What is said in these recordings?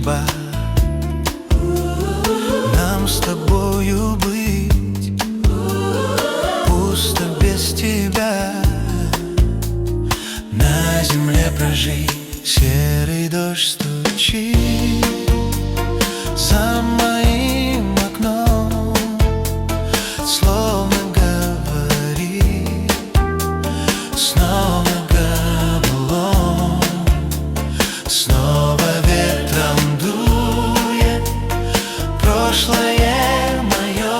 судьба нам с тобою быть. Пусто без тебя, на земле прожить. Серый дождь стучит за моим окном, словно говорит, снова габулон. Снова ветром дует прошлое мое,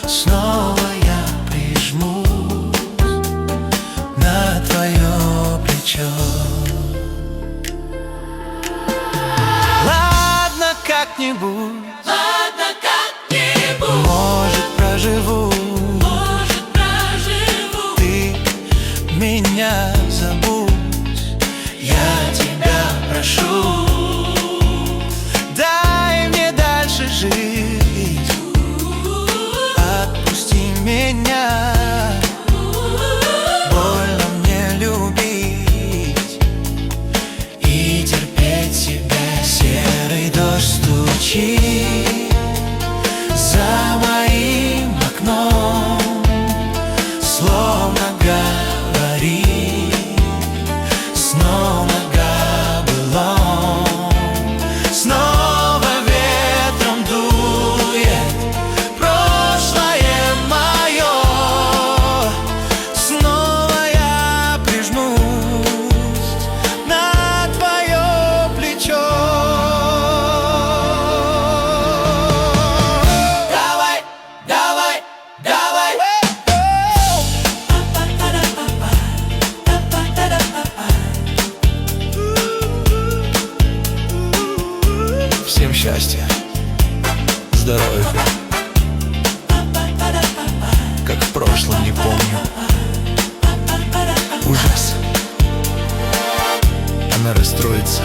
снова я прижмусь на твое плечо. Как-нибудь, может, проживу, ты меня забудь, я тебя прошу. Дай мне дальше жить, отпусти меня. Больно мне любить и терпеть себя. Серый дождь стучит за моим окном, словно говорит, снова габелон. Снова ветром дует прошлое мое, снова я прижмусь на твое плечо. Всем счастья, здоровья, как в прошлом не помню. Ужас, она расстроится.